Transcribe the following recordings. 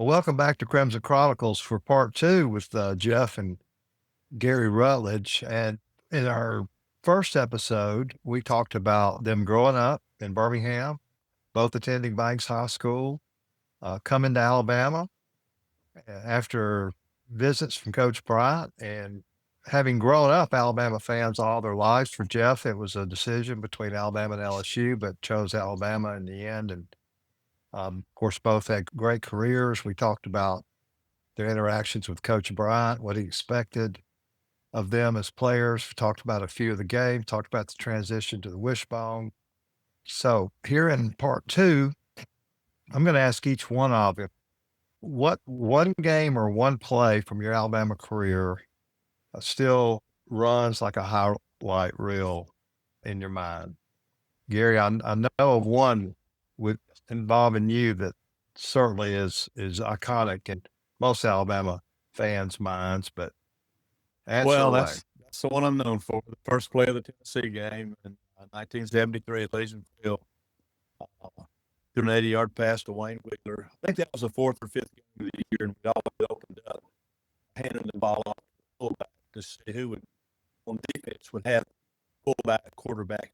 Well, welcome back to Crimson Chronicles for part two with Jeff and Gary Rutledge. And in our first episode, we talked about them growing up in Birmingham, both attending Banks High School, coming to Alabama after visits from Coach Bryant, and having grown up Alabama fans all their lives. For Jeff, it was a decision between Alabama and LSU, but chose Alabama in the end. And of course, both had great careers. We talked about their interactions with Coach Bryant, what he expected of them as players. We talked about a few of the games, talked about the transition to the wishbone. So here in part two, I'm going to ask each one of you, what one game or one play from your Alabama career still runs like a highlight reel in your mind? Gary, I know of one with involving you that certainly is iconic in most Alabama fans' minds, but answer Well, away. that's the one I'm known for. The first play of the Tennessee game in 1973 at Legion Field, through an 80-yard pass to Wayne Wheeler. I think that was the fourth or fifth game of the year, and we'd always opened up, handing the ball off to the fullback to see who would, on defense, would have fullback, quarterback.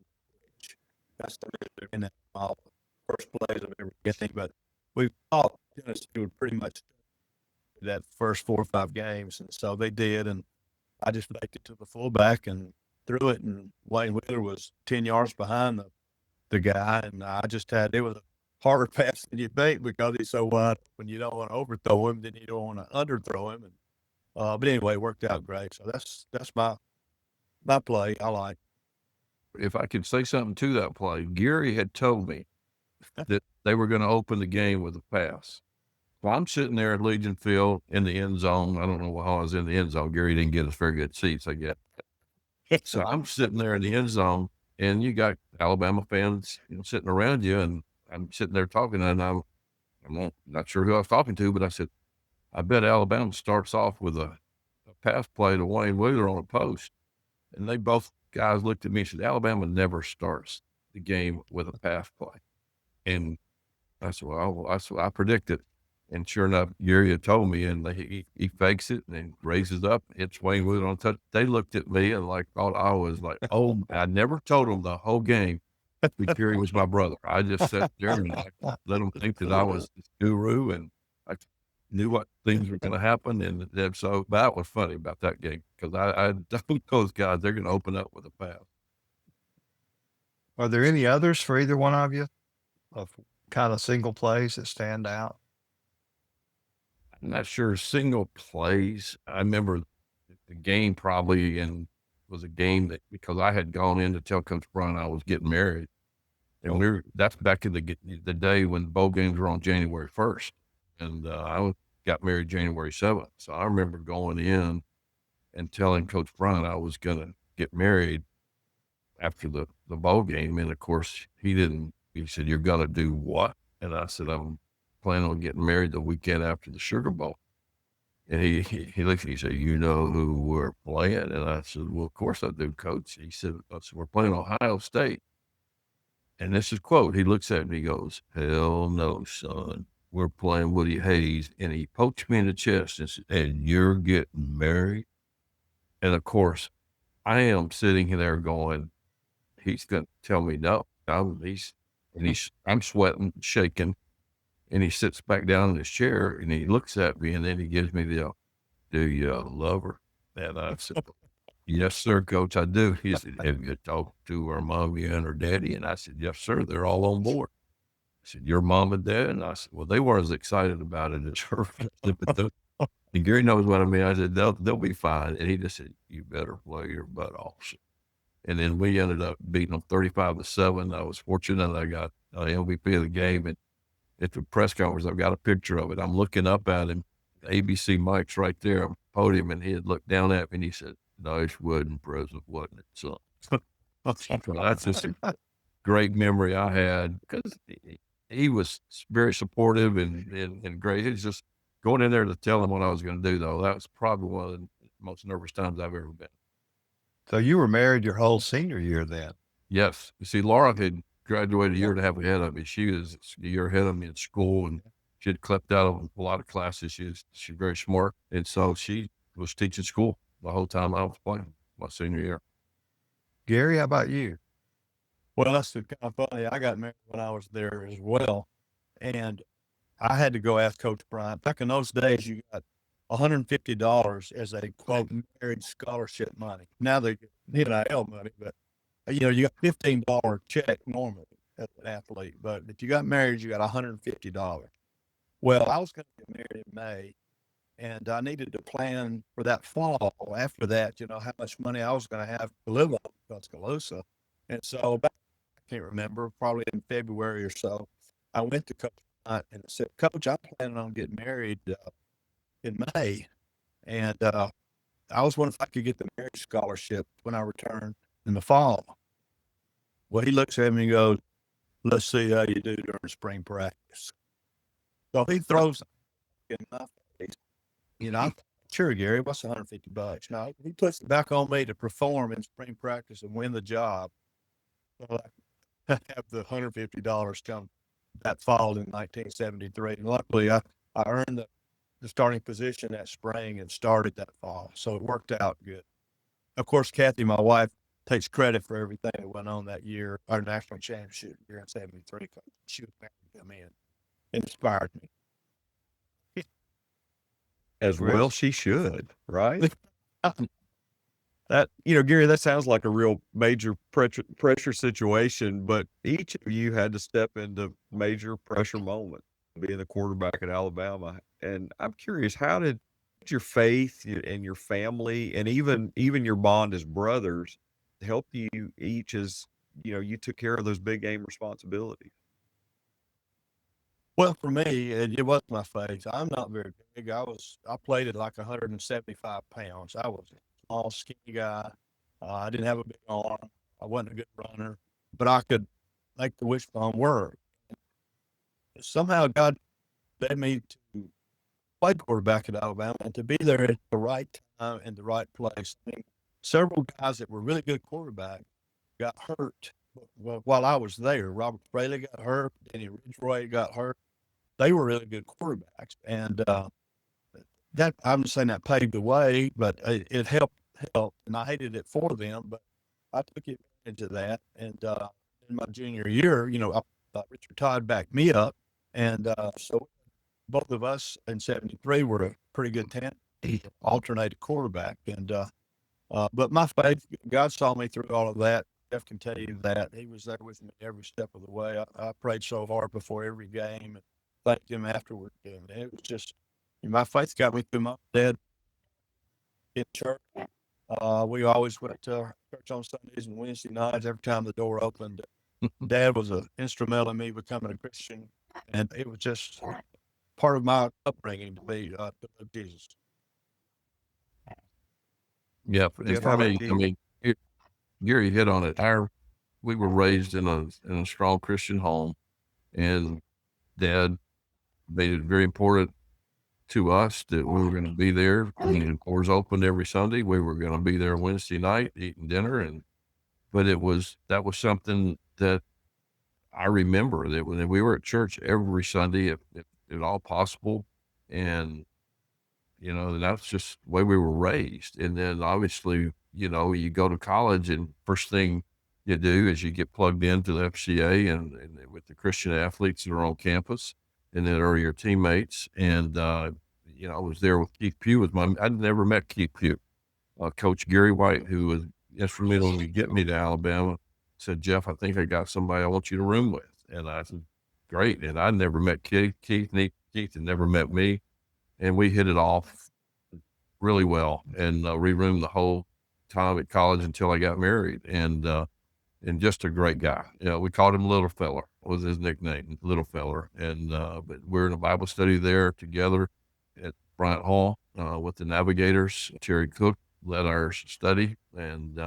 That's the in that first plays I've ever getting. But we thought Tennessee would pretty much that first 4 or 5 games, and so they did, and I just faked it to the fullback and threw it, and Wayne Wheeler was 10 yards behind the guy, and it was a harder pass than you think because he's so wide. When you don't want to overthrow him, then you don't want to underthrow him. And but anyway, it worked out great. So that's my play. I like. If I could say something to that play, Gary had told me that they were going to open the game with a pass. Well, I'm sitting there at Legion Field in the end zone. I don't know how I was in the end zone. Gary didn't get us very good seats, I guess. So I'm sitting there in the end zone, and you got Alabama fans, sitting around you, and I'm sitting there talking, and I'm not sure who I was talking to, but I said, I bet Alabama starts off with a pass play to Wayne Wheeler on a post. And they both guys looked at me and said, Alabama never starts the game with a pass play. And I said, well, I predicted. And sure enough, Gary had told me, and he fakes it and then raises up, hits Wayne Wheeler on touch. They looked at me and thought I was like, oh, I never told them the whole game Gary was my brother. I just sat there and let them think that I was this guru, and I knew what things were going to happen. And so that was funny about that game, because I told those guys they're going to open up with a pass. Are there any others for either one of you of kind of single plays that stand out? I'm not sure single plays. I remember the game probably, and was a game that, because I had gone in to tell Coach Bryant I was getting married, and that's back in the day when bowl games were on January 1st, and I got married January 7th. So I remember going in and telling Coach Bryant I was going to get married after the bowl game, and of course he said, you're going to do what? And I said, I'm planning on getting married the weekend after the Sugar Bowl. And he looked at me, he said, you know who we're playing? And I said, well, of course I do, Coach. He said, we're playing Ohio State. And this is quote, he looks at me, he goes, hell no, son. We're playing Woody Hayes. And he poked me in the chest and said, and you're getting married? And of course, I am sitting there going, he's going to tell me no. I'm sweating, shaking. And he sits back down in his chair and he looks at me, and then he gives me the, do you love her? And I said, yes, sir, Coach, I do. He said, have you talked to her mommy and her daddy? And I said, yes, sir, they're all on board. I said, your mom and dad? And I said, well, they weren't as excited about it as her. And Gary knows what I mean. I said, they'll be fine. And he just said, you better play your butt off. And then we ended up beating them 35-7. I was fortunate I got MVP of the game. And at the press conference, I've got a picture of it. I'm looking up at him. The ABC mic's right there on the podium, and he had looked down at me and he said, nice wedding present, wasn't it, son? So that's just a great memory I had, because he was very supportive and great. It's just going in there to tell him what I was going to do, though. That was probably one of the most nervous times I've ever been. So you were married your whole senior year then? Yes. You see, Laura had graduated a year and a half ahead of me. She was a year ahead of me in school, and She had clept out of a lot of classes. She's very smart. And so she was teaching school the whole time I was playing my senior year. Gary, how about you? Well, that's kind of funny. I got married when I was there as well. And I had to go ask Coach Bryant. Back in those days, you got $150 as a quote marriage scholarship money. Now they get NIL money, but you got $15 check normally as an athlete. But if you got married, you got $150. Well, I was going to get married in May, and I needed to plan for that fall. After that, how much money I was going to have to live on in Tuscaloosa. And so I can't remember, probably in February or so, I went to Coach Bryant and I said, Coach, I'm planning on getting married in May. And I was wondering if I could get the marriage scholarship when I return in the fall. Well, he looks at me and goes, let's see how you do during spring practice. So he throws in my face. I'm sure, Gary, what's $150? No, he puts it back on me to perform in spring practice and win the job. So I have the $150 come that fall in 1973. And luckily, I earned the starting position that spring and started that fall. So it worked out good. Of course, Kathy, my wife, takes credit for everything that went on that year, our national championship year in 73. She was married to come in. It inspired me. As well, she should, right? That, Gary, that sounds like a real major pressure situation, but each of you had to step into major pressure moment, being the quarterback at Alabama. And I'm curious, how did your faith and your family and even your bond as brothers help you each as, you took care of those big game responsibilities? Well, for me, it was my faith. I'm not very big. I played at like 175 pounds. I was a small, skinny guy. I didn't have a big arm. I wasn't a good runner, but I could make the wishbone work. Somehow God led me to play quarterback at Alabama and to be there at the right time and the right place. I mean, several guys that were really good quarterbacks got hurt while I was there. Robert Fraley got hurt. Danny Ridgeway got hurt. They were really good quarterbacks, and that I'm just saying that paved the way, but it helped, and I hated it for them, but I took advantage of that. And in my junior year, Richard Todd backed me up, and so both of us in '73 were a pretty good alternated quarterback, and but my faith, God saw me through all of that. Jeff can tell you that he was there with me every step of the way. I prayed so hard before every game. And thanked him afterward. And it was just, my faith got me through my dad in church. We always went to church on Sundays and Wednesday nights. Every time the door opened, Dad was instrumental in me becoming a Christian. And it was just part of my upbringing to be to love Jesus. Yeah. And for me, Gary hit on it. We were raised in a strong Christian home, and Dad made it very important to us that we were going to be there. The doors opened every Sunday. We were going to be there Wednesday night eating dinner, but that was something that I remember, that when we were at church every Sunday, if at all possible, and that's just the way we were raised. And then obviously, you go to college, and first thing you do is you get plugged into the FCA and with the Christian athletes that are on campus, and that are your teammates. And I was there with Keith Pugh. I'd never met Keith Pugh. Coach Gary White, who was instrumental in getting me to Alabama, said, Jeff, I think I got somebody I want you to room with. And I said, great. And I'd never met Keith. Keith had never met me. And we hit it off really well, and we roomed the whole time at college until I got married. And just a great guy. We called him Little Feller, was his nickname, Little Feller. And but we're in a Bible study there together at Bryant Hall with the Navigators. Terry Cook led our study, and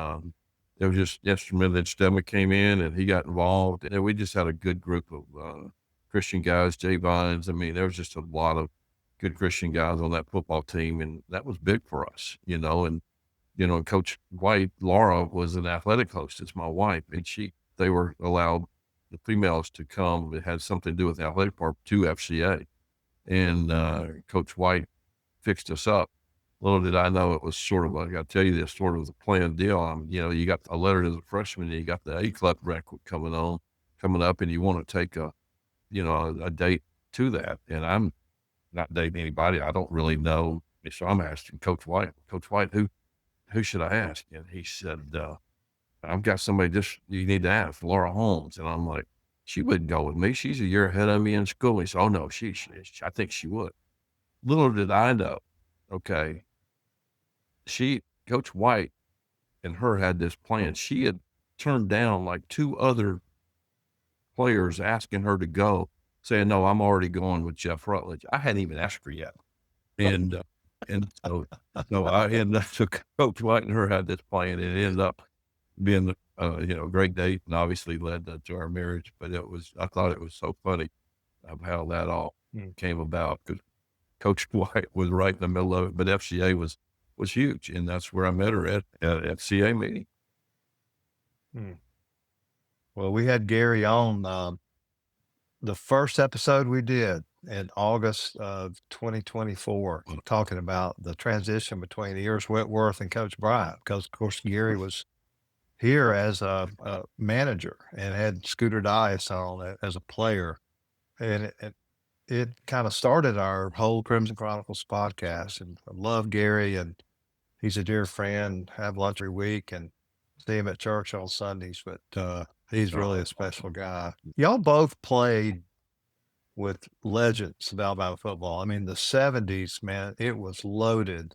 it was just instrumental that Stemma came in and he got involved. And we just had a good group of Christian guys, Jay Vines. I mean, there was just a lot of good Christian guys on that football team, and that was big for us, and Coach White, Laura, was an athletic hostess, my wife, and they were allowed the females to come. It had something to do with the athletic part to FCA. and Coach White fixed us up. Little did I know it was sort of, I got to tell you this, sort of the planned deal. You got a letter as a freshman, and you got the A club record coming up, and you want to take a date to that. And I'm not dating anybody. I don't really know. So I'm asking Coach White, who should I ask? And he said, I've got somebody you need to ask, Laura Holmes. And I'm like, she wouldn't go with me. She's a year ahead of me in school. He said, oh no, I think she would. Little did I know, okay, Coach White and her had this plan. She had turned down like 2 other players asking her to go, saying, no, I'm already going with Jeff Rutledge. I hadn't even asked her yet. And so Coach White and her had this plan, and it ended up being a great date, and obviously led to our marriage. But I thought it was so funny of how that all came about, because Coach White was right in the middle of it, but FCA was huge, and that's where I met her at FCA meeting. Well, we had Gary on the first episode we did in August of 2024, talking about the transition between Ears Whitworth and Coach Bryant, because of course Gary was here as a manager and had Scooter Dias on as a player, and it kind of started our whole Crimson Chronicles podcast. And I love Gary, and he's a dear friend. Have lunch every week and see him at church on Sundays, but he's really a special guy. Y'all both played with legends of Alabama football. I mean, the 70s, man, it was loaded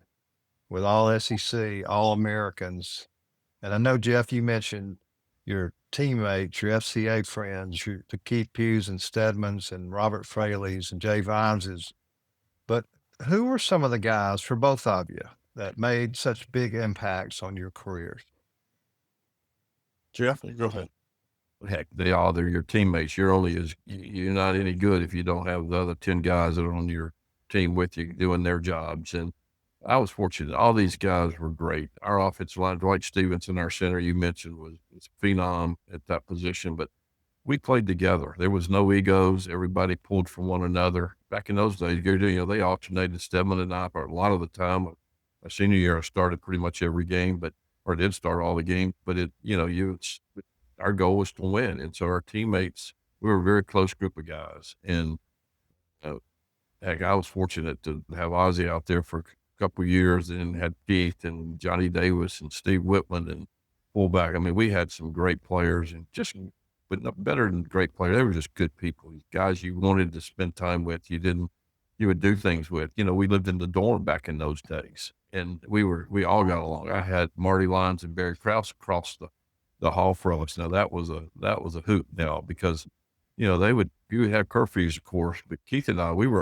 with all SEC, all Americans. And I know, Jeff, you mentioned your teammates, your FCA friends, the Keith Pughes and Stedmans and Robert Fraley's and Jay Vimeses. But who were some of the guys for both of you that made such big impacts on your careers? Jeff, go ahead. Heck, they're your teammates. You're not any good if you don't have the other 10 guys that are on your team with you doing their jobs. And I was fortunate. All these guys were great. Our offensive line, Dwight Stevenson, our center, you mentioned, was phenom at that position, but we played together. There was no egos. Everybody pulled from one another. Back in those days, they alternated Stedman and I for a lot of the time. My senior year, I started pretty much every game, or did start all the games, but our goal was to win. And so our teammates, we were a very close group of guys. And heck, I was fortunate to have Ozzie out there for a couple of years, and had Keith and Johnny Davis and Steve Whitman and fullback. I mean, we had some great players, and but not better than great players. They were just good people, guys you wanted to spend time with. You would do things with. We lived in the dorm back in those days, and we all got along. I had Marty Lyons and Barry Krause across the hall from us. Now that was a hoot now, because you would have curfews, of course, but Keith and I, we were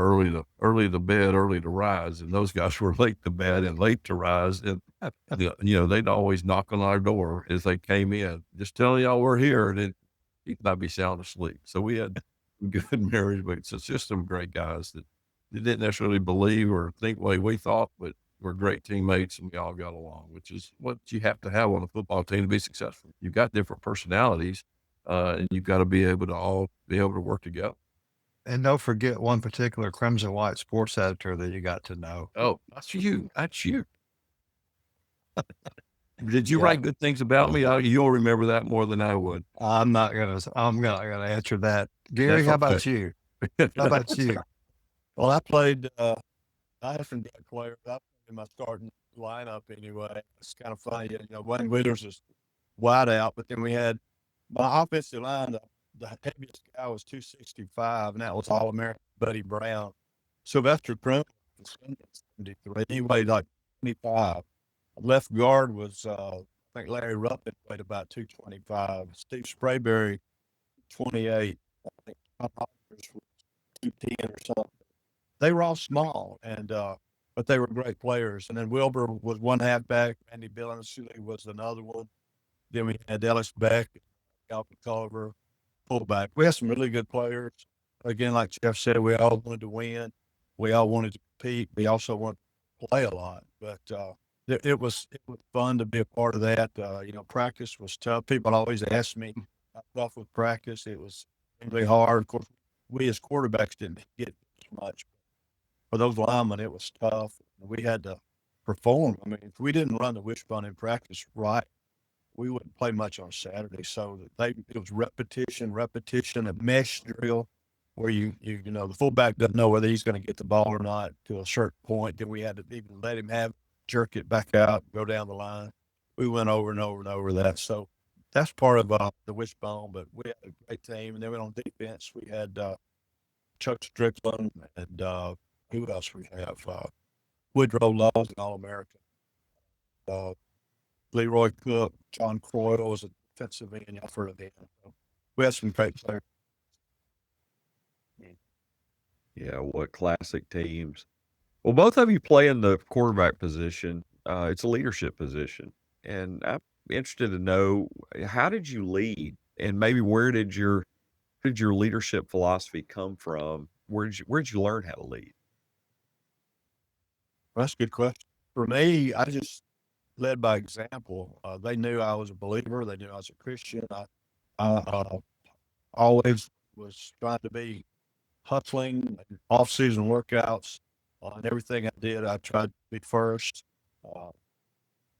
early to bed, early to rise, and those guys were late to bed and late to rise. And they'd always knock on our door as they came in, just telling y'all we're here, and then Keith and I'd be sound asleep. So we had good marriage, but it's just some great guys that didn't necessarily believe or think the way we thought, but we're great teammates, and we all got along, which is what you have to have on a football team to be successful. You've got different personalities, and you've got to be able to work together. And don't forget one particular Crimson White sports editor that you got to know. Oh, that's you. Did you write good things about me? You'll remember that more than I would. I'm not gonna answer that. Gary, how about you? How about you? Well, I played. I had some great players. I played in my starting lineup anyway. It's kind of funny. Wayne Withers is wide out, but then we had my offensive line. The heaviest guy was 265, and that was All-American Buddy Brown. Sylvester Crump was 73. He weighed like 25. Left guard was, I think Larry Ruppin weighed about 225. Steve Sprayberry, 28. I think Tom Hodgers was 210 or something. They were all small, but they were great players. And then Wilbur was one halfback. Randy Billingsley was another one. Then we had Ellis Beck, Alvin Culver, fullback. We had some really good players. Again, like Jeff said, we all wanted to win. We all wanted to compete. We also wanted to play a lot. But it was fun to be a part of that. Practice was tough. People always ask me how tough with practice. It was really hard. Of course, we as quarterbacks didn't get as much. for those linemen, it was tough. We had to perform. I mean, if we didn't run the wishbone in practice right, we wouldn't play much on Saturday. So it was repetition, a mesh drill where the fullback doesn't know whether he's going to get the ball or not to a certain point. Then we had to even let him jerk it back out, go down the line. We went over and over and over that. So that's part of the wishbone, but we had a great team. And then on defense, we had Chuck Strickland and who else we have? Woodrow Laws, an All-American. Leroy Cook, John Croyle was a defensive end. Y'all heard of him. So we had some great players. Yeah, what classic teams. Well, both of you play in the quarterback position. It's a leadership position. And I'm interested to know, how did you lead? And maybe where did your leadership philosophy come from? Where did you learn how to lead? Well, that's a good question. For me, I just led by example. They knew I was a believer. They knew I was a Christian. I always was trying to be hustling, off-season workouts, and everything I did, I tried to be first.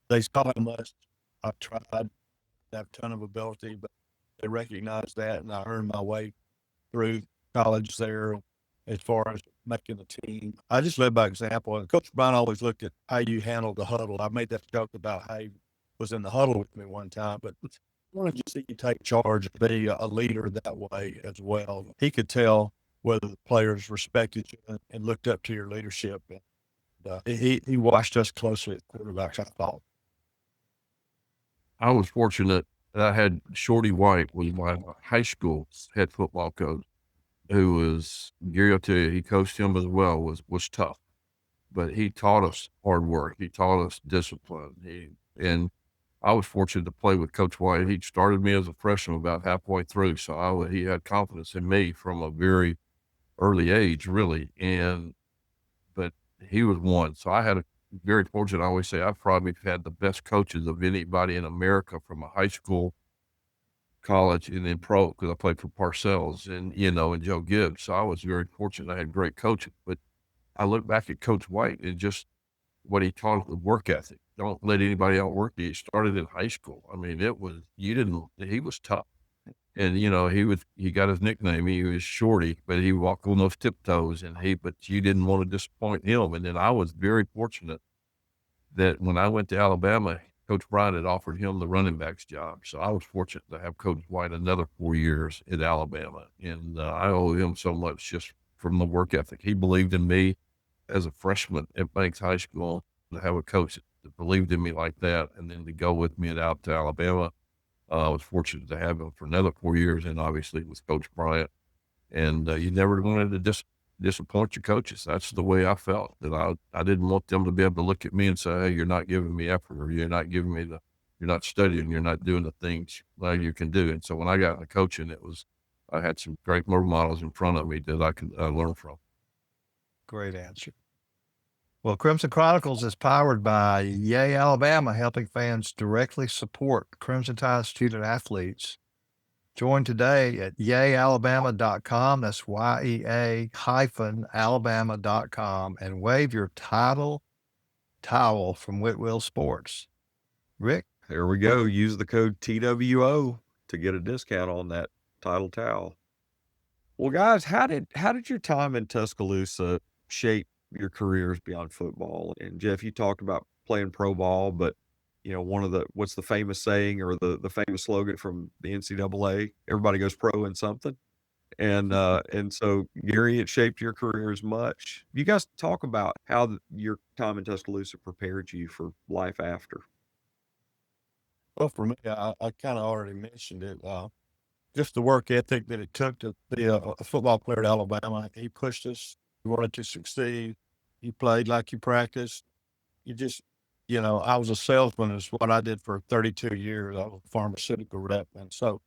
They saw how much I tried to have a ton of ability, but they recognized that, and I earned my way through college there as far as making the team. I just led by example, and Coach Bryant always looked at how you handled the huddle. I made that joke about how he was in the huddle with me one time, but I wanted to see you take charge and be a leader that way as well. He could tell whether the players respected you and looked up to your leadership. And he watched us closely at quarterbacks, I thought. I was fortunate that I had Shorty White was my high school head football coach, who was, Gary will tell you, he coached him as well, was tough. But he taught us hard work. He taught us discipline. And I was fortunate to play with Coach White. He started me as a freshman about halfway through. So he had confidence in me from a very early age, really. But he was one. So I had a very fortunate, I always say, I've probably had the best coaches of anybody in America from a high school, college, and then pro, because I played for Parcells and Joe Gibbs. So I was very fortunate. I had great coaching. But I look back at Coach White and just what he taught us, the work ethic. Don't let anybody outwork you. He started in high school. I mean, he was tough. And, he got his nickname. He was Shorty, but he walked on those tiptoes but you didn't want to disappoint him. And then I was very fortunate that when I went to Alabama, Coach Bryant had offered him the running backs job. So I was fortunate to have Coach White another 4 years at Alabama. And I owe him so much just from the work ethic. He believed in me as a freshman at Banks High School, to have a coach that believed in me like that, and then to go with me out to Alabama. I was fortunate to have him for another 4 years, and obviously with Coach Bryant. And you never wanted to disappoint your coaches. That's the way I felt, that I didn't want them to be able to look at me and say, hey, you're not giving me effort, or you're not studying, you're not doing the things that you can do. And so when I got into coaching, I had some great role models in front of me that I could learn from. Great answer. Well, Crimson Chronicles is powered by Yay Alabama, helping fans directly support Crimson Tide student athletes. Join today at yayalabama.com. That's YEA-alabama.com, and wave your towel from Whitwell Sports. Rick? There we go. Use the code TWO to get a discount on that title towel. Well, guys, how did your time in Tuscaloosa shape your careers beyond football? And Jeff, you talked about playing pro ball, but what's the famous saying, or the famous slogan from the NCAA? Everybody goes pro in something. And so Gary, it shaped your career as much. You guys talk about how your time in Tuscaloosa prepared you for life after. Well, for me, I kind of already mentioned it. Just the work ethic that it took to be a football player at Alabama. He pushed us. He wanted to succeed. You played like you practiced. You just, I was a salesman is what I did for 32 years. I was a pharmaceutical rep. And so,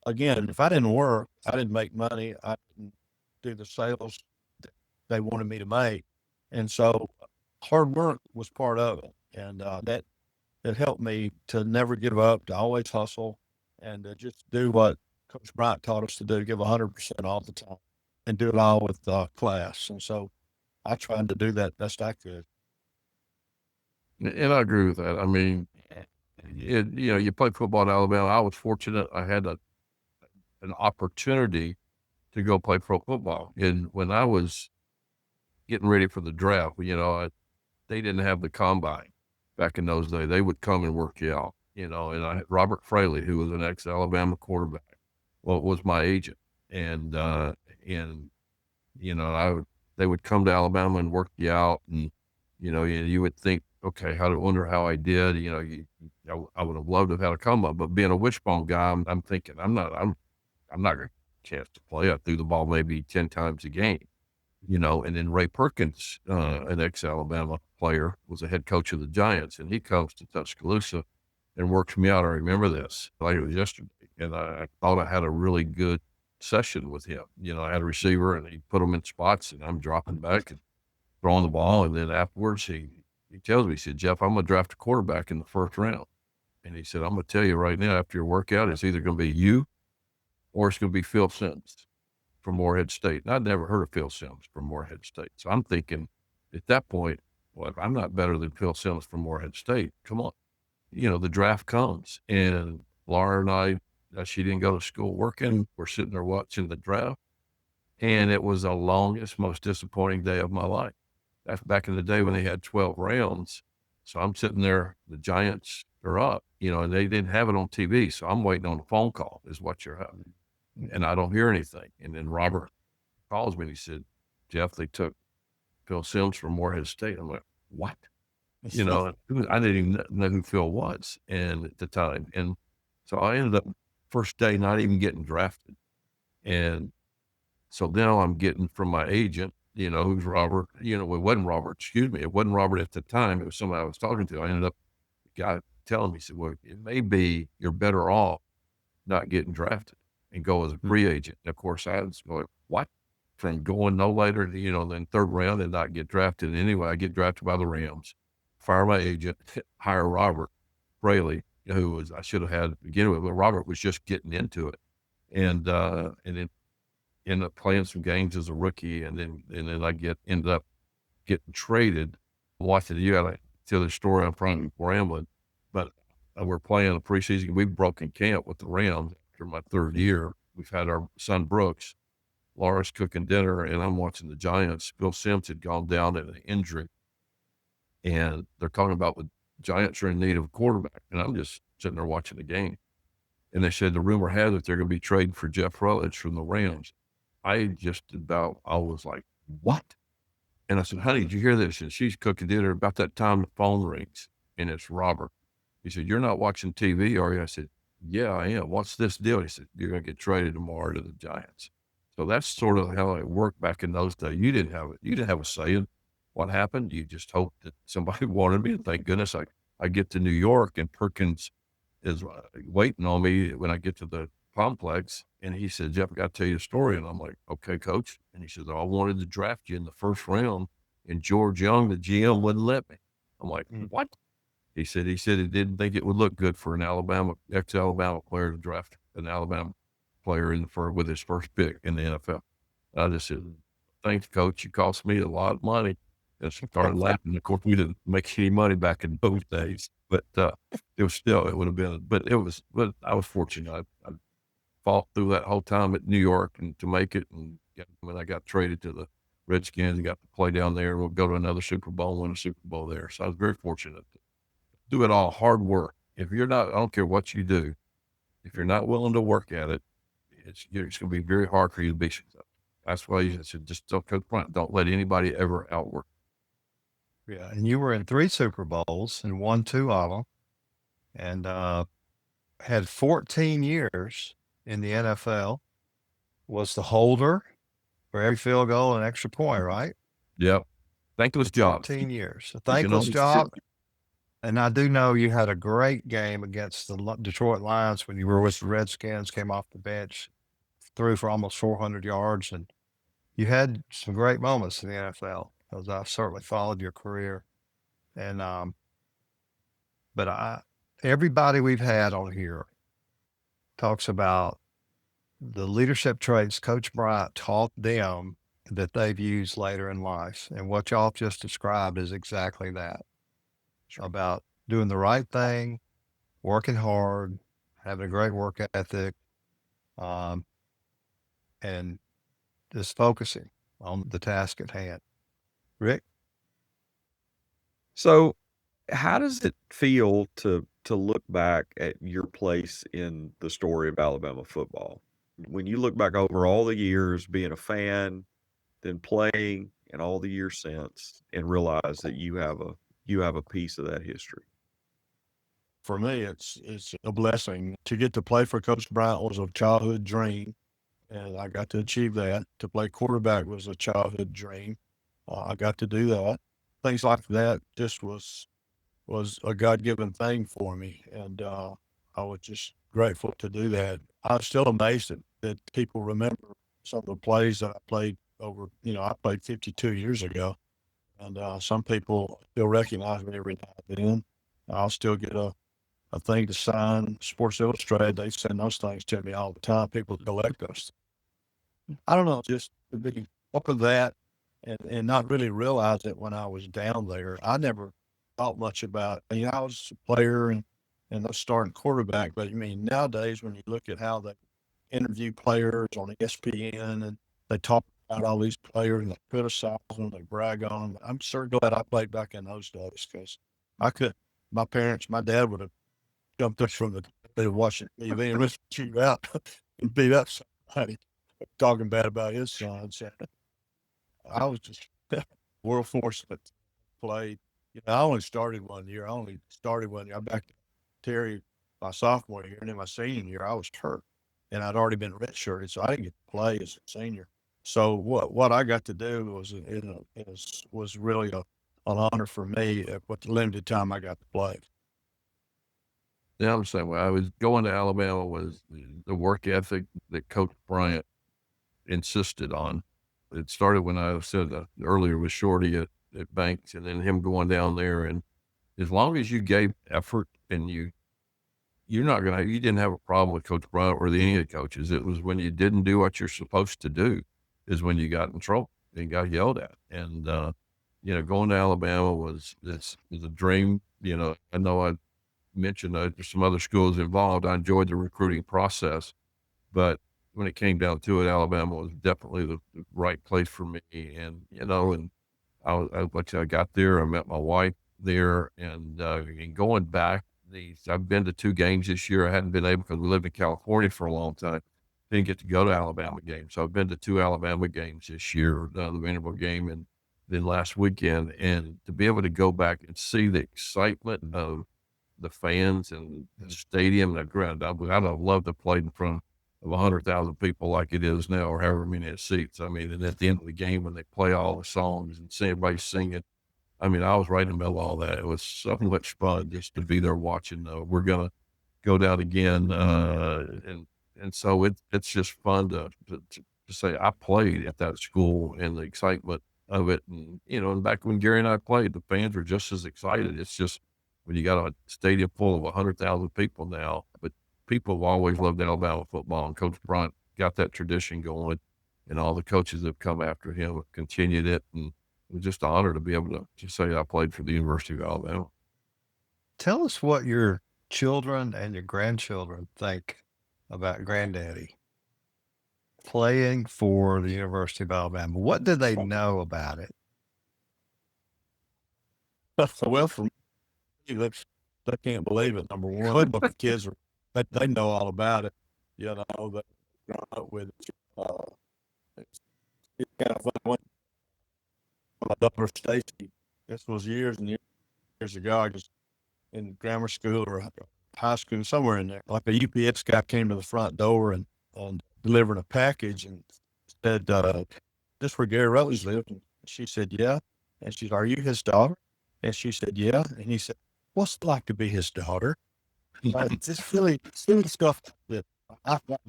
again, if I didn't work, I didn't make money. I didn't do the sales that they wanted me to make. And so hard work was part of it. And that helped me to never give up, to always hustle, and to just do what Coach Bryant taught us to do, give 100% all the time, and do it all with class. And so I tried to do that best I could. And I agree with that. I mean, you play football in Alabama. I was fortunate. I had an opportunity to go play pro football. And when I was getting ready for the draft, they didn't have the combine back in those days. They would come and work you out, and I had Robert Fraley, who was an ex-Alabama quarterback, was my agent. And, they would come to Alabama and work you out. And, you would think, okay, wonder how I did. I would have loved to have had a combine, but being a wishbone guy, I'm thinking, I'm not going to get a chance to play. I threw the ball maybe 10 times a game. And then Ray Perkins, an ex-Alabama player, was a head coach of the Giants, and he comes to Tuscaloosa and works me out. I remember this like it was yesterday, and I thought I had a really good session with him. I had a receiver, and he put them in spots, and I'm dropping back and throwing the ball, and then afterwards he tells me, he said, "Jeff, I'm going to draft a quarterback in the first round." And he said, "I'm going to tell you right now, after your workout, it's either going to be you or it's going to be Phil Simms from Morehead State." And I'd never heard of Phil Simms from Morehead State. So I'm thinking at that point, well, if I'm not better than Phil Simms from Morehead State, come on. The draft comes, and Laura and I, she didn't go to school working. We're sitting there watching the draft, and it was the longest, most disappointing day of my life. That's back in the day when they had 12 rounds. So I'm sitting there, the Giants are up, and they didn't have it on TV. So I'm waiting on a phone call is what you're having. And I don't hear anything. And then Robert calls me and he said, "Jeff, they took Phil Simms from Morehead State." I'm like, "What?" I didn't even know who Phil was at the time. And so I ended up first day not even getting drafted. And so now I'm getting from my agent, who's Robert, it wasn't Robert, excuse me. It wasn't Robert at the time. It was somebody I was talking to. I ended up, the guy telling me, he said, "Well, it may be you're better off not getting drafted and go as a free agent." And of course, I was like, "What?" From going no later, than third round and not get drafted. And anyway, I get drafted by the Rams, fire my agent, hire Robert Fraley, who I should have had to begin with, but Robert was just getting into it. And then ended up playing some games as a rookie. And then I ended up getting traded. Watching you got to tell the story. I'm probably rambling, but we're playing a preseason. We've broken camp with the Rams after my third year. We've had our son Brooks, Laura's cooking dinner, and I'm watching the Giants. Phil Simms had gone down in an injury, and they're talking about the Giants are in need of a quarterback. And I'm just sitting there watching the game. And they said the rumor has it they're going to be trading for Jeff Rutledge from the Rams. I was like, "What?" And I said, "Honey, did you hear this?" And she's cooking dinner. About that time, the phone rings, and it's Robert. He said, "You're not watching TV, are you?" I said, "Yeah, I am. What's this deal?" He said, "You're going to get traded tomorrow to the Giants." So that's sort of how it worked back in those days. You didn't have a say in what happened. You just hoped that somebody wanted me. And thank goodness I get to New York, and Perkins is waiting on me when I get to the complex. And he said, "Jeff, I got to tell you a story." And I'm like, "Okay, coach." And he says, "I wanted to draft you in the first round, and George Young, the GM, wouldn't let me." I'm like, "What?" He said he didn't think it would look good for an ex-Alabama player to draft an Alabama player with his first pick in the NFL. I just said, "Thanks, coach. You cost me a lot of money." And started laughing. Of course, we didn't make any money back in those days, but it would have been, but I was fortunate. I fought through that whole time at New York and to make it. And when I got traded to the Redskins and got to play down there, we'll go to another Super Bowl, win a Super Bowl there. So I was very fortunate to do it all. Hard work. If you're not, I don't care what you do, if you're not willing to work at it, it's going to be very hard for you to be successful. That's why you should just tell Coach Bryant, don't let anybody ever outwork. Yeah, and you were in 3 Super Bowls and won 2 of them, and had 14 years in the NFL. Was the holder for every field goal and extra point, right? Yep. Thankless job. 14 years. A thankless job. And I do know you had a great game against the Detroit Lions when you were with the Redskins, came off the bench, threw for almost 400 yards, and you had some great moments in the NFL, because I've certainly followed your career. And but everybody we've had on here talks about the leadership traits Coach Bryant taught them that they've used later in life. And what y'all just described is exactly that, about doing the right thing, working hard, having a great work ethic, um, and just focusing on the task at hand. Rick? So, how does it feel to look back at your place in the story of Alabama football? When you look back over all the years being a fan, then playing, and all the years since, and realize that you have a piece of that history. For me, it's a blessing to get to play for Coach Bryant was a childhood dream, and I got to achieve that. To play quarterback was a childhood dream. I got to do that. Things like that just was a God given thing for me, and I was just grateful to do that. I'm still amazed that people remember some of the plays that I played over. I played 52 years ago, and some people still recognize me every now and then. I'll still get a thing to sign. Sports Illustrated, they send those things to me all the time. People collect those. I don't know, just to be up with that and not really realize it when I was down there. I never thought much about it. I was a player and a starting quarterback, but I mean, nowadays when you look at how they interview players on ESPN and they talk about all these players and they criticize them, they brag on them. I'm sure glad I played back in those days because I could. My dad would have jumped up from the watching TV and risked you out and beat up somebody talking bad about his sons. I was just world fortunate to play. I only started 1 year. I backed Terry my sophomore year, and then my senior year I was hurt, and I'd already been redshirted, so I didn't get to play as a senior. So what I got to do was really an honor for me at what the limited time I got to play. Yeah, I'm the same way. I was going to Alabama was the work ethic that Coach Bryant insisted on. It started when I said earlier with Shorty at Banks, and then him going down there. And as long as you gave effort and you didn't have a problem with Coach Bryant or any of the coaches. It was when you didn't do what you're supposed to do is when you got in trouble and got yelled at. And, going to Alabama was a dream. I know I mentioned there's some other schools involved. I enjoyed the recruiting process, but when it came down to it, Alabama was definitely the right place for me. And, and I got there, I met my wife there, and going back, I've been to 2 games this year. I hadn't been able because we lived in California for a long time. Didn't get to go to Alabama games. So I've been to 2 Alabama games this year, the Vanderbilt game and then last weekend. And to be able to go back and see the excitement of the fans and the stadium and the ground, I'd have loved to play in front of 100,000 people like it is now, or however many seats. I mean, and at the end of the game when they play all the songs and see everybody singing, I mean, I was right in the middle of all that. It was so much fun just to be there watching. We're gonna go down again, and so it's just fun to say I played at that school and the excitement of it, and back when Gary and I played, the fans were just as excited. It's just when you got a stadium full of 100,000 people now, but people have always loved Alabama football, and Coach Bryant got that tradition going, and all the coaches that have come after him have continued it, and it was just an honor to be able to say I played for the University of Alabama. Tell us what your children and your grandchildren think about Granddaddy playing for the University of Alabama. What do they know about it? Well, for me, they can't believe it. Number one, but the kids they know all about it. They've grown up with it. It's kind of fun. My daughter Stacy, this was years and years ago. I was in grammar school or high school, somewhere in there. Like a UPS guy came to the front door and delivering a package and said, "This where Gary Rutledge lived?" And she said, "Yeah." And she's, "Are you his daughter?" And she said, "Yeah." And he said, "What's it like to be his daughter?" Like, just really silly stuff that I thought,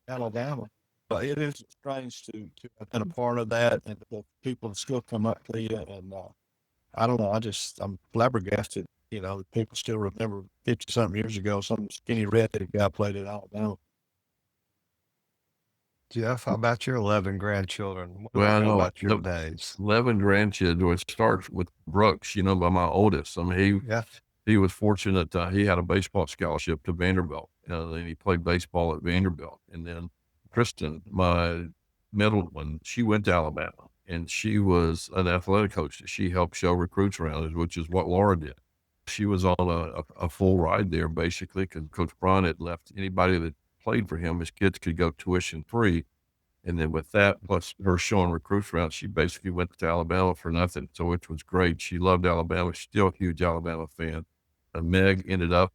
Alabama. But it is strange to have been a part of that and the people still come up to you. And I don't know. I'm flabbergasted. People still remember 50-something years ago, some skinny redheaded guy played at Alabama. Jeff, how about your 11 grandchildren? What do Well, I know no, about your days? 11 grandkids. Well, it starts with Brooks, by my oldest. I mean, Yeah. he was fortunate. He had a baseball scholarship to Vanderbilt, and he played baseball at Vanderbilt. And then Kristen, my middle one, she went to Alabama, and she was an athletic coach. She helped show recruits around, which is what Laura did. She was on a full ride there, basically, because Coach Bryant had left anybody that played for him, his kids could go tuition free. And then with that, plus her showing recruits around, she basically went to Alabama for nothing. So which was great. She loved Alabama. She's still a huge Alabama fan. Meg ended up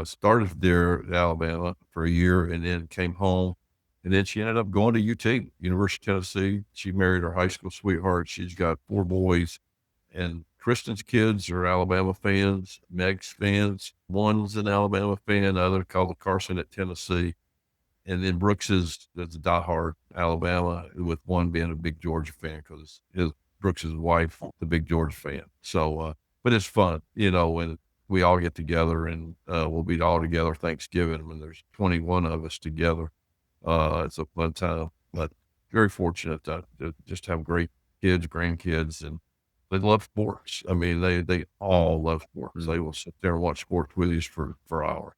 started there at Alabama for a year and then came home. And then she ended up going to UT, University of Tennessee. She married her high school sweetheart. She's got 4 boys. And Kristen's kids are Alabama fans. Meg's fans. One's an Alabama fan. The other called Carson at Tennessee. And then Brooks is a diehard Alabama, with one being a big Georgia fan because Brooks's wife, the big Georgia fan. So, but it's fun, when we all get together and we'll be all together Thanksgiving when there's 21 of us together. It's a fun time, but very fortunate to just have great kids, grandkids, and they love sports. I mean, they all love sports. They will sit there and watch sports with you for hours.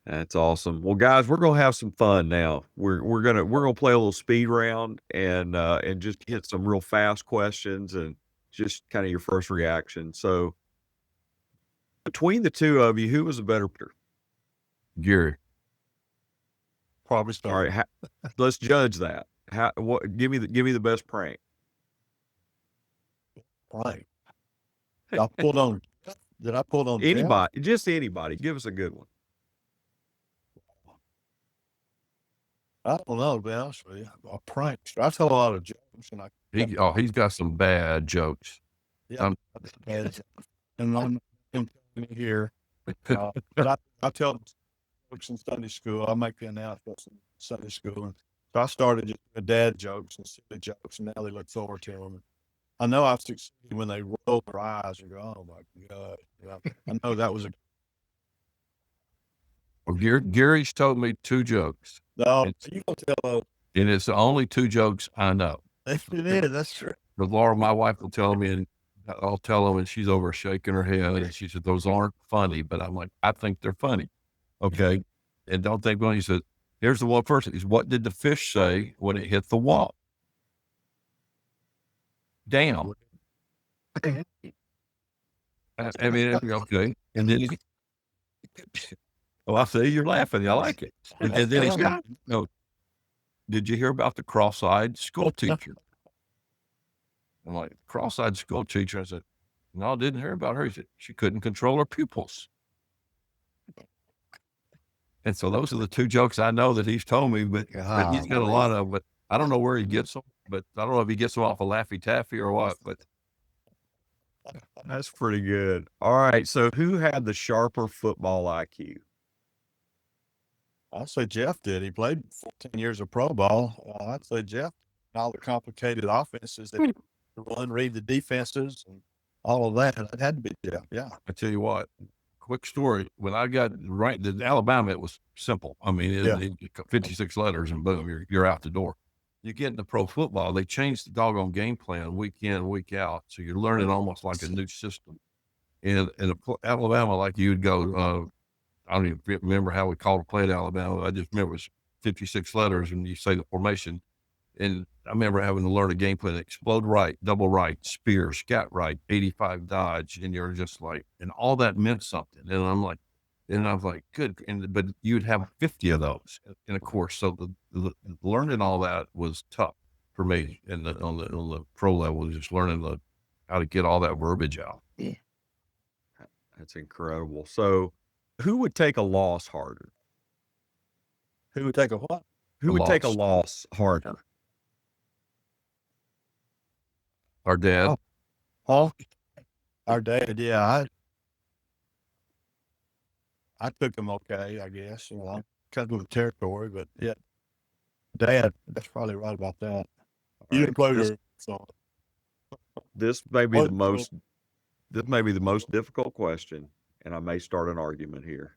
That's awesome. Well, guys, we're gonna have some fun now. We're gonna play a little speed round and just hit some real fast questions and just kind of your first reaction. So, between the two of you, who was a better player? Gary. Probably so. All right, let's judge that. Give me the best prank. Right. I pulled on. Did I pull on Jeff? Anybody, just anybody. Give us a good one. I don't know, to be honest with you. A prankster. I tell a lot of jokes, and He's got some bad jokes. and I'm here. But I tell jokes in Sunday school. I make the announcements in Sunday school, and so I started just doing dad jokes and silly jokes, and now they look forward to them. I know I've succeeded when they roll their eyes and go, "Oh my God!" I know that was a. Well, Gary's told me 2 jokes. No, you gonna tell and it's the only 2 jokes I know. It is. That's true. But Laura, my wife, will tell me, and I'll tell them, and she's over shaking her head, and she said, "Those aren't funny," but I'm like, "I think they're funny." Okay. And don't think funny. He said, "Here's the one first. Is what did the fish say when it hit the wall?" Damn. I mean, okay. And then I say, "You're laughing. I like it." And then he said, "No, did you hear about the cross-eyed school teacher?" I'm like, "Cross-eyed school teacher?" I said, "No, I didn't hear about her." He said, "She couldn't control her pupils." And so those are the 2 jokes I know that he's told me, but he's got a lot of, but I don't know where he gets them, but I don't know if he gets them off of Laffy Taffy or what, but. That's pretty good. All right. So, who had the sharper football IQ? I'd say Jeff did. He played 14 years of pro ball. I'd say Jeff. All the complicated offenses that run, read the defenses, and all of that. It had to be Jeff. Yeah. I tell you what, quick story. When I got right to Alabama, it was simple. I mean, it 56 letters and boom, you're out the door. You get into pro football, they changed the doggone game plan week in, week out. So you're learning almost like a new system. And Alabama, like you'd go, I don't even remember how we called a play at Alabama. I just remember it was 56 letters and you say the formation. And I remember having to learn a game plan: explode right, double right, spear, scat right, 85 dodge. And you're just like, and all that meant something. And I was like, good. But you'd have 50 of those in a course. So the learning all that was tough for me. And on the pro level, just learning how to get all that verbiage out. Yeah. That's incredible. So, who would take a loss harder? Who would take a what? Who would take a loss harder? Our dad. Our dad. Yeah. I took him okay, I guess. Because of the territory, but yeah. Dad, that's probably right about that. You didn't play her, so. This may be the most difficult question, and I may start an argument here.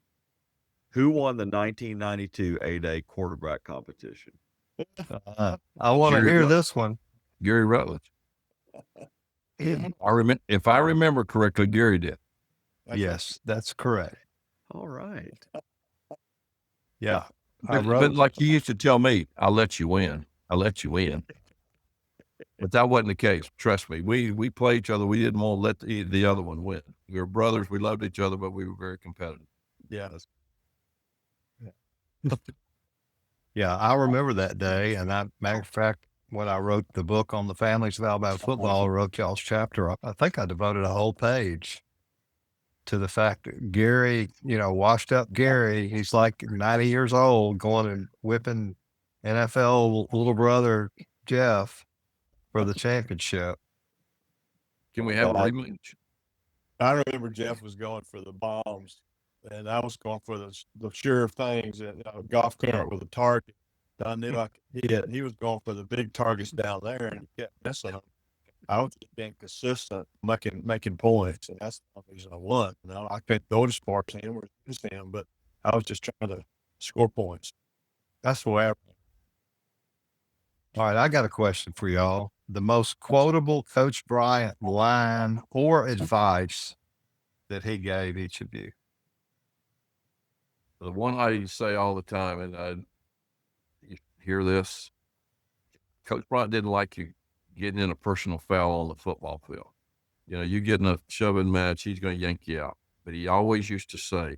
Who won the 1992 A-Day quarterback competition? I want to Gary hear Rut- this one. Gary Rutledge. If I remember correctly, Gary did. Yes, that's correct. All right. Yeah. I But wrote. like you used to tell me, I'll let you win. I'll let you win. But that wasn't the case. Trust me. We play each other. We didn't want to let the other one win. We were brothers. We loved each other, but we were very competitive. Yeah. Yeah, I remember that day. And matter of fact, when I wrote the book on the families of Alabama football, I wrote y'all's chapter. I think I devoted a whole page to the fact that Gary, washed up Gary, he's like 90 years old, going and whipping NFL little brother Jeff for the championship. Can we have a rematch? I remember Jeff was going for the bombs, and I was going for the sure things, a golf cart with a target that I knew I could hit. He was going for the big targets down there, and he kept missing them. I was just being consistent, making points, and that's the reason I won. I couldn't go to Sparks him or use him, but I was just trying to score points. That's the way I. All right, I got a question for y'all. The most quotable Coach Bryant line or advice that he gave each of you. The one I say all the time, and you hear this, Coach Bryant didn't like you getting in a personal foul on the football field. You get in a shoving match, he's going to yank you out. But he always used to say,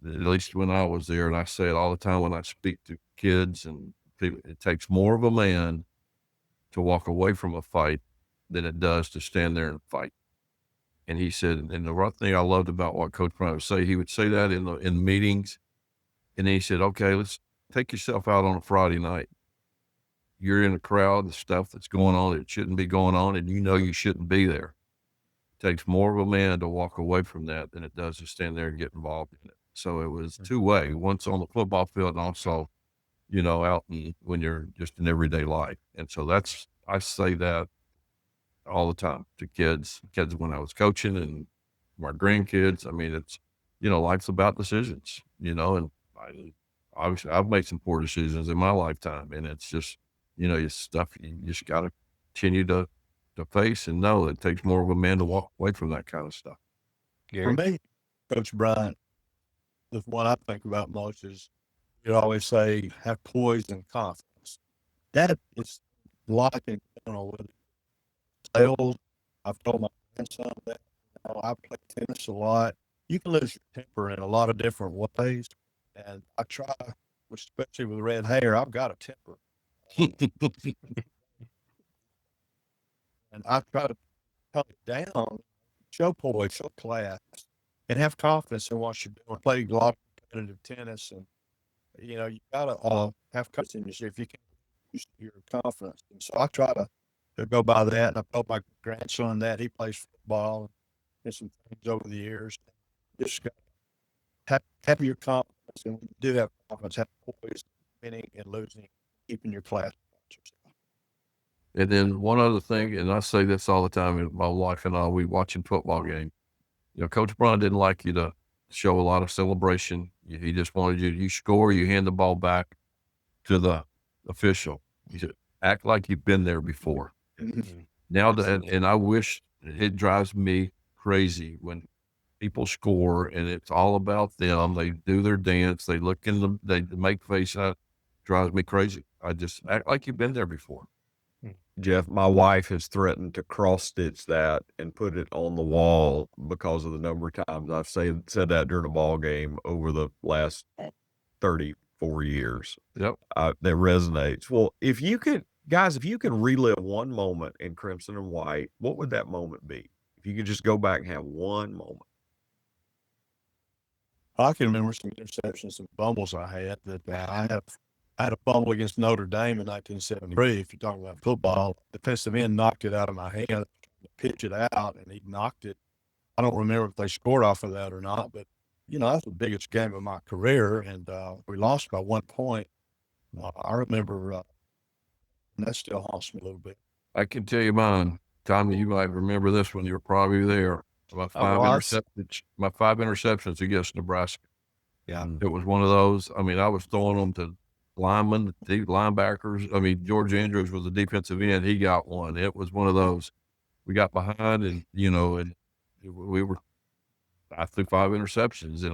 at least when I was there, and I say it all the time when I speak to kids and people, it takes more of a man to walk away from a fight than it does to stand there and fight. And he said, and the right thing I loved about what Coach Bryant would say, he would say that in meetings. And then he said, okay, let's take yourself out on a Friday night. You're in a crowd, the stuff that's going on, it shouldn't be going on, and you shouldn't be there. It takes more of a man to walk away from that than it does to stand there and get involved in it. So it was two-way, once on the football field and also, out when you're just in everyday life. And so I say that all the time to kids when I was coaching and my grandkids. I mean, it's, life's about decisions, and obviously I've made some poor decisions in my lifetime, and it's just, it's stuff you just got to continue to face and know it takes more of a man to walk away from that kind of stuff. Gary? For me, Coach Bryant, the one I think about most is you always say, have poise and confidence. That is life in general with sales. I've told my grandson that I play tennis a lot. You can lose your temper in a lot of different ways. And I try, especially with red hair, I've got a temper. And I try to tone it down, show poise, show class, and have confidence in what you're doing. Play a lot of competitive tennis, and you gotta have confidence in yourself. If you can't use your confidence, and so I try to go by that. And I told my grandson that he plays football and some things over the years. Just have your confidence, and when you do have confidence, have poise, winning and losing, keeping your class. And then one other thing, and I say this all the time, and my wife and I, we watching football game. Coach Bryant didn't like you to show a lot of celebration. He just wanted you score, you hand the ball back to the official. He said, act like you've been there before. Now, and I wish, it drives me crazy when people score and it's all about them. They do their dance, they look they make faces. That drives me crazy. I just act like you've been there before. Jeff, my wife has threatened to cross stitch that and put it on the wall because of the number of times I've said that during a ball game over the last 34 years. Yep. That resonates. Well, if you could relive one moment in Crimson and White, what would that moment be? If you could just go back and have one moment. I can remember some interceptions and fumbles I had that I had a fumble against Notre Dame in 1973. If you're talking about football, the defensive end knocked it out of my hand, to pitch it out, and he knocked it. I don't remember if they scored off of that or not, but that's the biggest game of my career, and we lost by 1 point. I remember, and that still haunts me a little bit. I can tell you mine. Tommy, you might remember this one. You were probably there. My five interceptions against Nebraska. Yeah. It was one of those. I mean, I was throwing them to linemen, the linebackers. I mean, George Andrews was a defensive end. He got one. It was one of those. We got behind, and and we were. I threw 5 interceptions,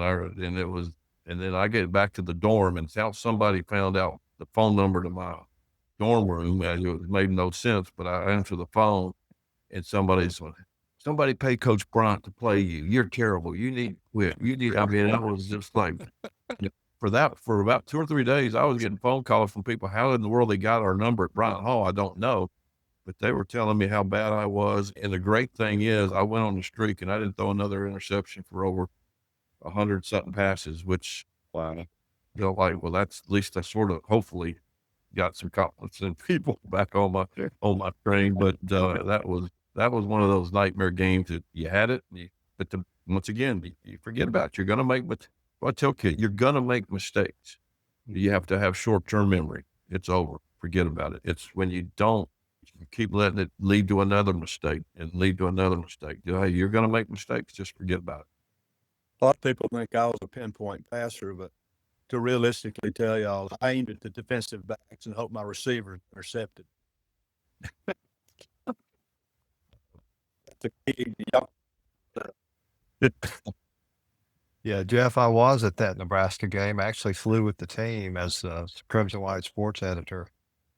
and then I get back to the dorm, and somebody found out the phone number to my dorm room, and it made no sense. But I answered the phone, and somebody paid Coach Bryant to play you. You're terrible. You need to quit. You need. I mean, I was just like, for about 2 or 3 days, I was getting phone calls from people. How in the world they got our number at Bryant Hall, I don't know. But they were telling me how bad I was. And the great thing is, I went on the streak and I didn't throw another interception for over 100 something passes, which Wow. like, well, that's at least I sort of hopefully got some confidence in people back on my train. But that was one of those nightmare games that you had it, but once again, you forget about it. You're gonna make. But I tell kids, you're gonna make mistakes. You have to have short-term memory. It's over. Forget about it. It's when you don't, you keep letting it lead to another mistake and lead to another mistake. Hey, you're gonna make mistakes. Just forget about it. A lot of people think I was a pinpoint passer, but to realistically tell y'all, I aimed at the defensive backs and hoped my receivers intercepted. That's a key. Yeah, Jeff, I was at that Nebraska game. I actually flew with the team as the Crimson White sports editor.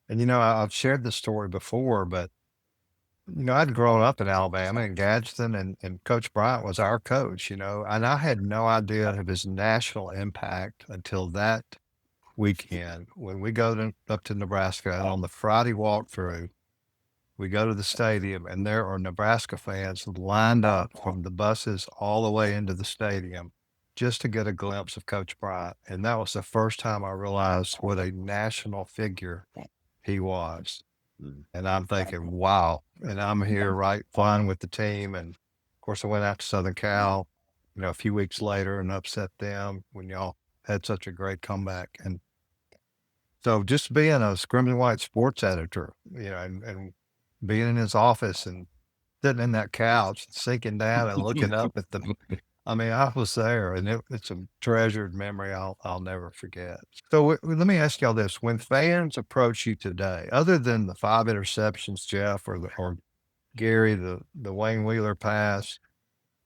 And, I've shared this story before, but, I'd grown up in Alabama in Gadsden, and Coach Bryant was our coach, and I had no idea of his national impact until that weekend when we go up to Nebraska, and on the Friday walkthrough, we go to the stadium, and there are Nebraska fans lined up from the buses all the way into the stadium just to get a glimpse of Coach Bryant. And that was the first time I realized what a national figure he was. And I'm thinking, wow. And I'm here, right, flying with the team. And of course, I went out to Southern Cal, a few weeks later and upset them when y'all had such a great comeback. And so just being a Crimson White sports editor, and being in his office and sitting in that couch, sinking down and looking up at I mean, I was there, and it's a treasured memory I'll never forget. So let me ask y'all this: when fans approach you today, other than the 5 interceptions, Jeff, or Gary, the Wayne Wheeler pass,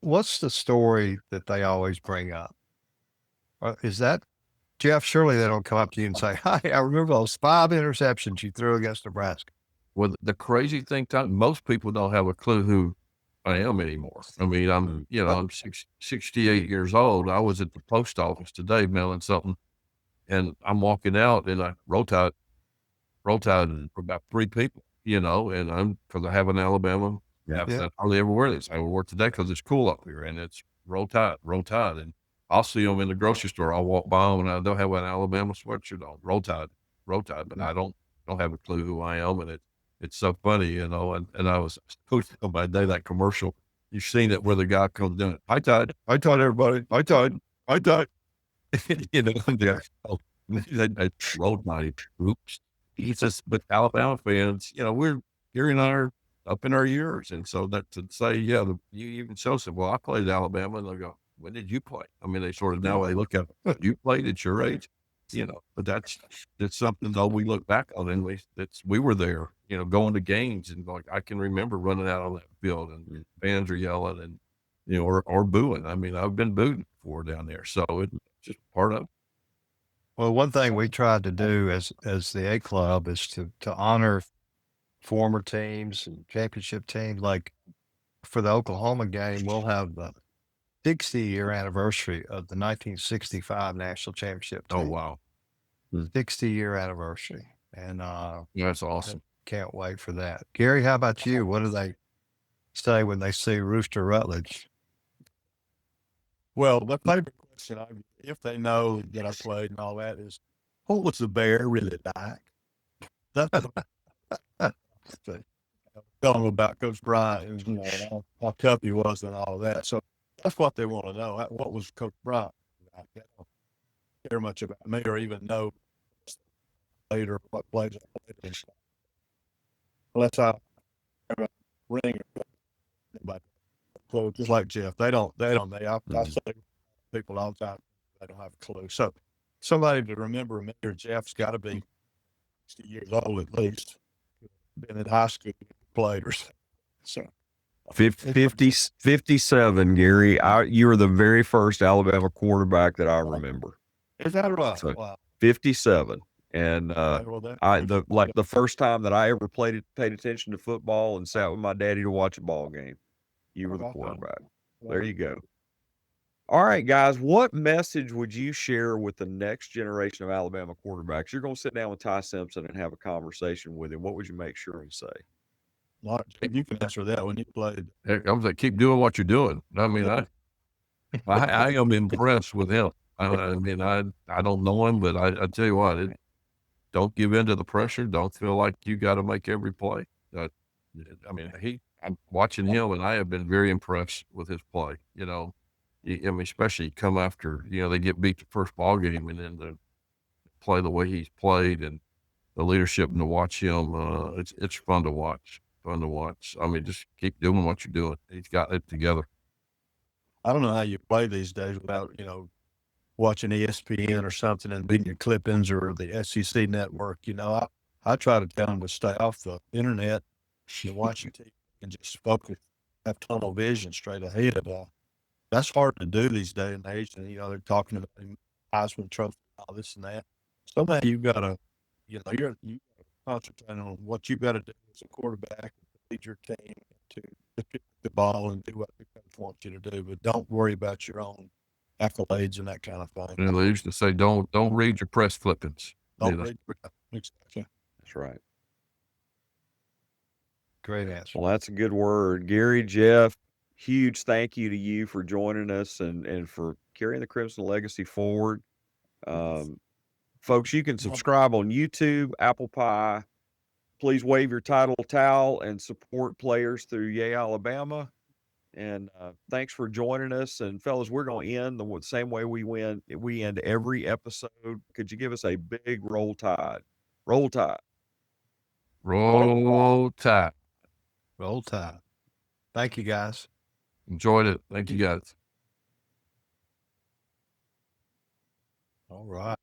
what's the story that they always bring up? Is that Jeff? Surely they don't come up to you and say, "Hi, I remember those 5 interceptions you threw against Nebraska." Well, the crazy thing, Tom, most people don't have a clue who I am anymore. I mean, I'm 68 years old. I was at the post office today mailing something, and I'm walking out, and I roll tide for about 3 people, and because I have an Alabama. Yeah. I hardly ever wear this. I will wear today because it's cool up here, and it's roll tide. And I'll see them in the grocery store. I'll walk by them, and I don't have an Alabama sweatshirt on. Roll tide. But I don't have a clue who I am, and it's so funny, and I was posting on my day that commercial. You've seen it where the guy comes down. High tide, everybody. High tide. They rolled my oops. He says, but Alabama fans, Gary and I are up in our years, and so that to say, you even show some. Well, I played at Alabama, and they go, when did you play? I mean, they sort of now they look at you played at your age. But that's something though we look back on, and we were there, going to games, and like I can remember running out on that field and fans are yelling and or booing. I mean, I've been booed before down there, so it's just part of it. Well, one thing we tried to do as the A Club is to honor former teams and championship teams. Like for the Oklahoma game, we'll have the 60-year anniversary of the 1965 national championship team. Oh wow, 60-year anniversary, and that's awesome. Can't wait for that. Gary, how about you? What do they say when they see Rooster Rutledge? Well, the favorite question, if they know that I played and all that, is, what was the bear really like? That's tell them about Coach Bryant and how tough he was and all that. So that's what they want to know. What was Coach Bryant like? They don't care much about me or even know later what plays I played. Unless I have a ring or something. So just like Jeff, I say people all the time, They don't have a clue. So somebody to remember me or Jeff's got to be 60 years old at least. Been in high school, played or something. So 57, Gary. You were the very first Alabama quarterback that I remember. is that right? So, Wow. 57. And Well, the first time that I ever paid attention to football and sat with my daddy to watch a ball game, you were the quarterback. There you go. All right, guys, what message would you share with the next generation of Alabama quarterbacks? You're going to sit down with Ty Simpson and have a conversation with him. What would you make sure he say? You can answer that when you played. Heck, I was like, keep doing what you're doing. I mean, I am impressed with him. I mean, I don't know him, but I tell you what, don't give in to the pressure. Don't feel like you got to make every play. I mean, I'm watching him, and I have been very impressed with his play. You know, I mean, especially come after, you know, they get beat the first ball game, and then to play the way he's played and the leadership, and to watch him, it's fun to watch. Fun to watch. I mean, just keep doing what you're doing. He's got it together. I don't know how you play these days without, you know, watching ESPN or something and beating your clip-ins or the SEC network. You know, I try to tell them to stay off the internet and watching TV and just focus, have tunnel vision straight ahead. That's hard to do these days and age. And, you know, they're talking about Heisman Trophy, all this and that. Somehow you've got to, you know, you got to concentrate on what you got to do as a quarterback to lead your team to pick the ball and do what the coach wants you to do. But don't worry about your own accolades and that kind of thing. And they used to say, don't read your press clippings. Don't read. Exactly. That's right. Great answer. Well, that's a good word. Gary, Jeff, huge thank you to you for joining us and for carrying the Crimson legacy forward. Folks, you can subscribe on YouTube, Apple Pie. Please wave your title towel and support players through Yay Alabama. And thanks for joining us. And fellas, we're going to end the same way we end every episode. Could you give us a big Roll Tide? Roll Tide. Roll Tide. Roll Tide. Thank you, guys. Enjoyed it. Thank you, guys. All right.